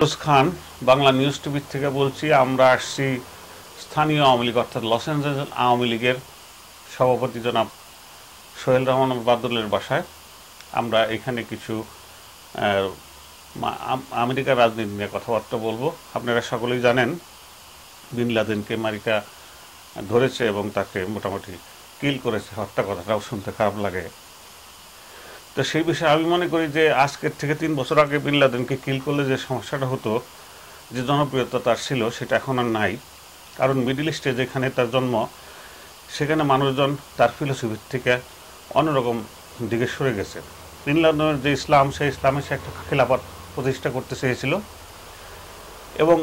ফিরোজ খান, Bangla news টিভির থেকে বলছি। আমরা আসছি স্থানীয় আওয়ামী লীগ অর্থাৎ লস অ্যাঞ্জেলেস আওয়ামী লীগের সভাপতি জনাব সোহেল রহমান বাদলের বাসায়। আমরা এখানে কিছু আমেরিকার রাজনীতি নিয়ে কথাবার্তা বলবো। আপনারা সকলেই জানেন বিন লাদেনকে আমেরিকা ধরেছে এবং তাকে মোটামুটি কিল করেছে। হত্যা কথাটাও শুনতে খারাপ লাগে। তো সেই বিষয়ে আমি মনে করি যে আজকের থেকে 3 বছর আগে বিন লাদেনকে কিল করলে যে সমস্যাটা হতো, যে জনপ্রিয়তা তার ছিল, সেটা এখন আর নাই। কারণ মিডল ইস্টে যেখানে তার জন্ম, সেখানে মানুষজন তার ফিলোসফির থেকে অন্যরকম দিকে সরে গেছে। বিন লাদেনের যে ইসলাম, সেই ইসলামে সে একটা খেলাফত প্রতিষ্ঠা করতে চেয়েছিল এবং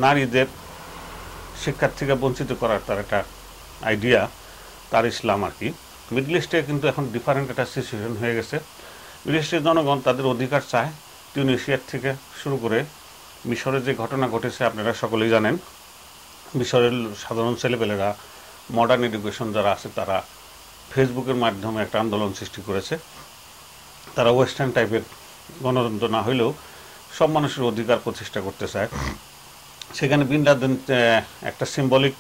নারীদের শিক্ষার থেকে বঞ্চিত করার তার একটা আইডিয়া, তার ইসলাম আর কি। মিডল ইস্টে কিন্তু এখন ডিফারেন্ট একটা সিচুয়েশন হয়ে গেছে। মিডল ইস্টের জনগণ তাদের অধিকার চায়। টিউনিশিয়ার থেকে শুরু করে মিশরে যে ঘটনা ঘটেছে আপনারা সকলেই জানেন। মিশরের সাধারণ ছেলেপেলেরা, মডার্ন এডুকেশন যারা আছে, তারা ফেসবুকের মাধ্যমে একটা আন্দোলন সৃষ্টি করেছে। তারা ওয়েস্টার্ন টাইপের গণতন্ত্র না হলেও সব মানুষের অধিকার প্রতিষ্ঠা করতে চায়। সেখানে বিন লাদেন একটা সিম্বলিক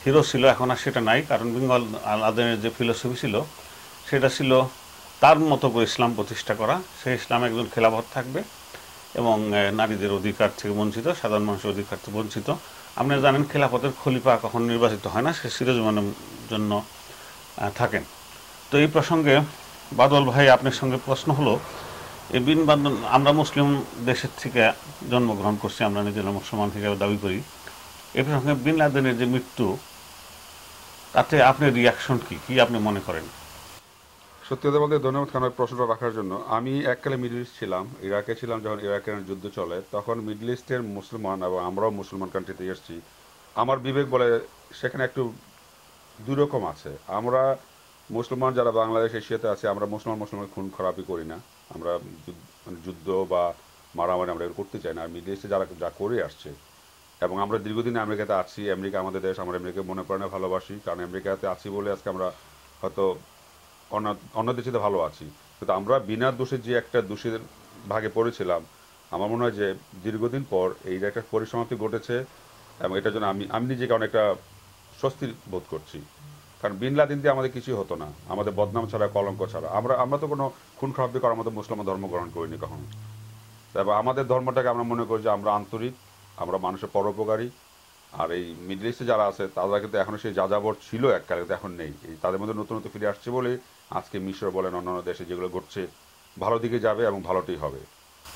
হিরো ছিল, এখন আর সেটা নাই। কারণ বিন লাদেনের যে ফিলোসফি ছিল, সেটা ছিল তার মতো করে ইসলাম প্রতিষ্ঠা করা। সেই ইসলাম একজন খেলাফত থাকবে এবং নারীদের অধিকার থেকে বঞ্চিত, সাধারণ মানুষের অধিকার থেকে বঞ্চিত। আপনারা জানেন খলিফাতের খলিফা কখন নির্বাচিত হয় না, সে চিরজীবনের জন্য থাকেন। তো এই প্রসঙ্গে বাদল ভাই, আপনার সঙ্গে প্রশ্ন হলো, এই বিন লাদেন, আমরা মুসলিম দেশের থেকে জন্মগ্রহণ করছি, আমরা নিজেরা মুসলমান হিসেবে দাবি করি। এই প্রসঙ্গে বিন লাদেনের যে মৃত্যু, তাতে আপনার রিয়াকশন কি, কি আপনি মনে করেন? সত্যি কথা বলতে ধন্যবাদ খান প্রশ্নটা রাখার জন্য। আমি এককালে মিডল ইস্ট ছিলাম, ইরাকে ছিলাম। যখন ইরাকের যুদ্ধ চলে, তখন মিডল ইস্টের মুসলমান এবং আমরাও মুসলমান কান্ট্রিতে এসেছি। আমার বিবেক বলে সেখানে একটু দুই রকম আছে। আমরা মুসলমান যারা বাংলাদেশ এশিয়াতে আছে, আমরা মুসলমান খুন খারাপই করি না। আমরা যুদ্ধ বা মারামারি আমরা করতে চাই না। আর মিডল ইস্টে যারা যা করে আসছে, এবং আমরা দীর্ঘদিন আমেরিকাতে আছি। আমেরিকা আমাদের দেশ, আমরা আমেরিকা মনে প্রাণে ভালোবাসি। কারণ আমেরিকাতে আছি বলে আজকে আমরা হয়তো অন্য অন্য দেশেতে ভালো আছি। কিন্তু আমরা বিনা দোষে যে একটা দোষের ভাগে পড়েছিলাম, আমার মনে হয় যে দীর্ঘদিন পর এই যে একটা পরিসমাপ্তি ঘটেছে, এবং এটার জন্য আমি আমি নিজেকে অনেকটা স্বস্তি বোধ করছি। কারণ বিন লাদেন দিয়ে আমাদের কিছুই হতো না, আমাদের বদনাম ছাড়া, কলঙ্ক ছাড়া। আমরা তো কোনো খুন খারাপি করার মতো মুসলমান ধর্ম গ্রহণ করিনি কখনো। তারপর আমাদের ধর্মটাকে আমরা মনে করি যে আমরা আন্তরিক, আমরা মানুষের পরোপকারী। আর এই মিডল ইস্টে যারা আছে, তারা কিন্তু এখনো সেই যাযাবর ছিল এককালে, কিন্তু এখন নেই। এই তাদের মধ্যে নতুন নতুন ফিরে আসছে বলে আজকে মিশর বলেন, অন্যান্য দেশে যেগুলো ঘটছে, ভালো দিকে যাবে এবং ভালোটাই হবে।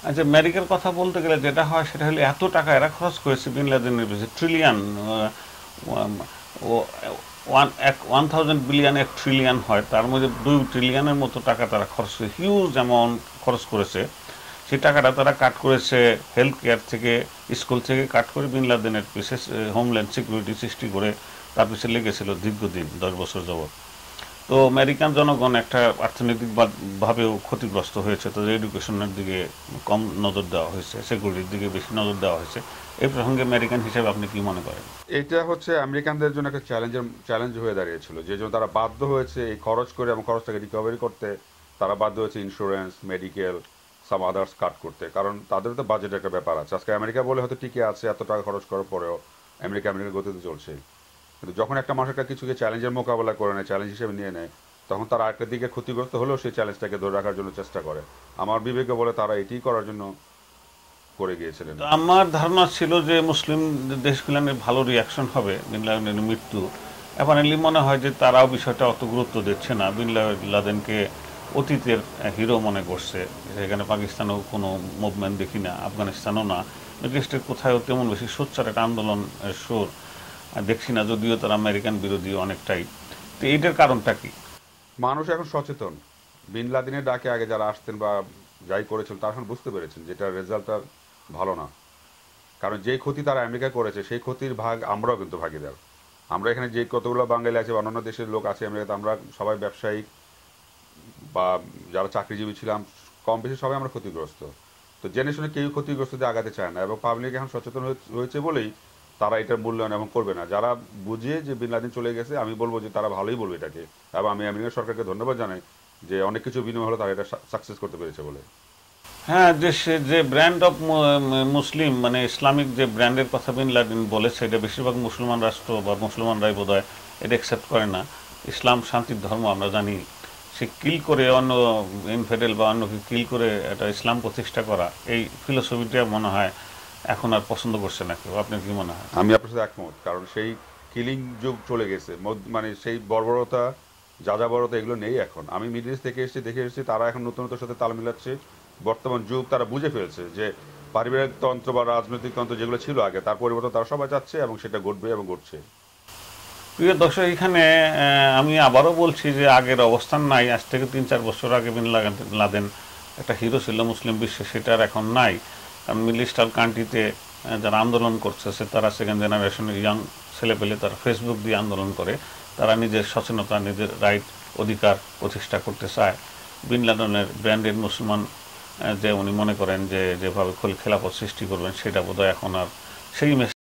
আচ্ছা, আমেরিকার কথা বলতে গেলে যেটা হয় সেটা হলো, এত টাকা এরা খরচ করেছে বিন লাদেনের পিছনে, ট্রিলিয়ন, 1000 বিলিয়ন 1 ট্রিলিয়ন হয়, তার মধ্যে 2 ট্রিলিয়নের মতো টাকা তারা খরচ করে, হিউজ অ্যামাউন্ট খরচ করেছে। সেই টাকাটা তারা কাট করেছে হেলথ কেয়ার থেকে, স্কুল থেকে কাট করে বিন লাদেনের পিছিয়ে হোমল্যান্ড সিকিউরিটি সৃষ্টি করে তার পিছিয়ে লেগেছিল দীর্ঘদিন, 10 বছর যাবৎ। তো আমেরিকান জনগণ একটা অর্থনৈতিকভাবেও ক্ষতিগ্রস্ত হয়েছে। তাদের এডুকেশনের দিকে কম নজর দেওয়া হয়েছে, সিকিউরিটির দিকে বেশি নজর দেওয়া হয়েছে। এই প্রসঙ্গে আমেরিকান হিসেবে আপনি কি মনে করেন? এটা হচ্ছে আমেরিকানদের জন্য একটা চ্যালেঞ্জ হয়ে দাঁড়িয়েছিল, যে জন্য তারা বাধ্য হয়েছে এই খরচ করে এবং খরচটাকে রিকভারি করতে। তারা বাধ্য হয়েছে ইন্স্যুরেন্স, মেডিকেল, সাম আদার্স কাট করতে। কারণ তাদের তো বাজেটের একটা ব্যাপার আছে। আজকে আমেরিকা বলে হয়তো টিকে আছে, এত টাকা খরচ করার পরেও আমেরিকার গতিতে চলছে। কিন্তু যখন একটা মানুষ একটা কিছুকে চ্যালেঞ্জের মোকাবেলা করে নেয়, চ্যালেঞ্জ হিসেবে নিয়ে নেয়, তখন তারা আরেকটা দিকে ক্ষতিগ্রস্ত হলেও সেই চ্যালেঞ্জটাকে ধরে রাখার জন্য চেষ্টা করে। আমার বিবেকে বলে তারা এটি করার জন্য করে গিয়েছিলেন। তো আমার ধারণা ছিল যে মুসলিম দেশগুলোর ভালো রিয়াকশন হবে বিন লাদেনের মৃত্যু। অ্যাপারেন্টলি মনে হয় যে তারাও বিষয়টা অত গুরুত্ব দিচ্ছে না, বিন লাদেনকে অতীতের হিরো মনে করছে। সেখানে পাকিস্তানেও কোনো মুভমেন্ট দেখি না, আফগানিস্তানও না, মিডল ইস্টের কোথাও তেমন বেশি সোচ্চার একটা আন্দোলনের সুর দেখছি না, যদিও তারা আমেরিকান বিরোধী অনেকটাই। তো এইটার কারণটা কি? মানুষ এখন সচেতন। বিন লাদেনের ডাকে আগে যারা আসতেন বা যাই করেছিল, তারা এখন বুঝতে পেরেছেন যেটার রেজাল্টটা ভালো না। কারণ যে ক্ষতি তারা আমেরিকায় করেছে, সেই ক্ষতির ভাগ আমরাও কিন্তু ভাগিদার। আমরা এখানে যে কতগুলো বাঙালি আছে বা অন্যান্য দেশের লোক আছে আমেরিকাতে, আমরা সবাই ব্যবসায়িক বা যারা চাকরিজীবী ছিলাম, কম বেশি সবাই আমরা ক্ষতিগ্রস্ত। তো জেনে শুনে কেউ ক্ষতিগ্রস্ত দিয়ে আগাতে চায় না, এবং পাবলিক এখন সচেতন হয়েছে বলেই তারা এটার মূল্যায়ন এবং করবে না। যারা বুঝে যে বিন লাদেন চলে গেছে, আমি বলবো যে তারা ভালোই বলবে এটাকে। এবং আমি আমেরিকা সরকারকে ধন্যবাদ জানাই যে অনেক কিছু বিনিময় হলো তারা এটা সাকসেস করতে পেরেছে বলে। হ্যাঁ, যে ব্র্যান্ড অফ মুসলিম মানে ইসলামিক যে ব্র্যান্ডের কথা বিন লাদেন বলেছে, এটা বেশিরভাগ মুসলমান রাষ্ট্র বা মুসলমানরাই বোধহয় এটা অ্যাকসেপ্ট করে না। ইসলাম শান্তির ধর্ম আমরা জানি। সে কিল করে অন্য ইনফেডেল বা অন্যকে কিল করে এটা ইসলাম প্রতিষ্ঠা করা, এই ফিলোসফিটা মনে হয় এখন আর পছন্দ করছে না কেউ। আপনার কি মনে হয়? আমি আপনার সাথে একমত, কারণ সেই কিলিং যুগ চলে গেছে, মানে সেই বর্বরতা, যাযাবরতা এগুলো নেই এখন। আমি মিডল ইস্ট থেকে এসেছি, দেখে এসেছি তারা এখন নতুনত্বের সাথে তাল মিলাচ্ছে। বর্তমান যুগ তারা বুঝে ফেলছে যে পারিবারিক তন্ত্র বা রাজনৈতিক তন্ত্র যেগুলো ছিল আগে, তার পরিবর্তন তারা সবাই চাচ্ছে এবং সেটা ঘটবে এবং ঘটছে। প্রিয় দর্শক, এখানে আমি আবারও বলছি যে আগের অবস্থান নাই। আজ থেকে 3-4 বছর আগে বিন লাদেন একটা হিরো ছিল মুসলিম বিশ্বে, সেটা আর এখন নাই। কারণ মিডল ইস্টার্ন কান্ট্রিতে যারা আন্দোলন করতেছে তারা সেকেন্ড জেনারেশনের ইয়াং ছেলেপেলে, তারা ফেসবুক দিয়ে আন্দোলন করে, তারা নিজের সচেতনতা, নিজের রাইট, অধিকার প্রতিষ্ঠা করতে চায়। বিন লাদেনের ব্র্যান্ডেড মুসলমান যে উনি মনে করেন যে যেভাবে খেলাফত সৃষ্টি করবেন, সেটা বোধহয় এখন আর সেই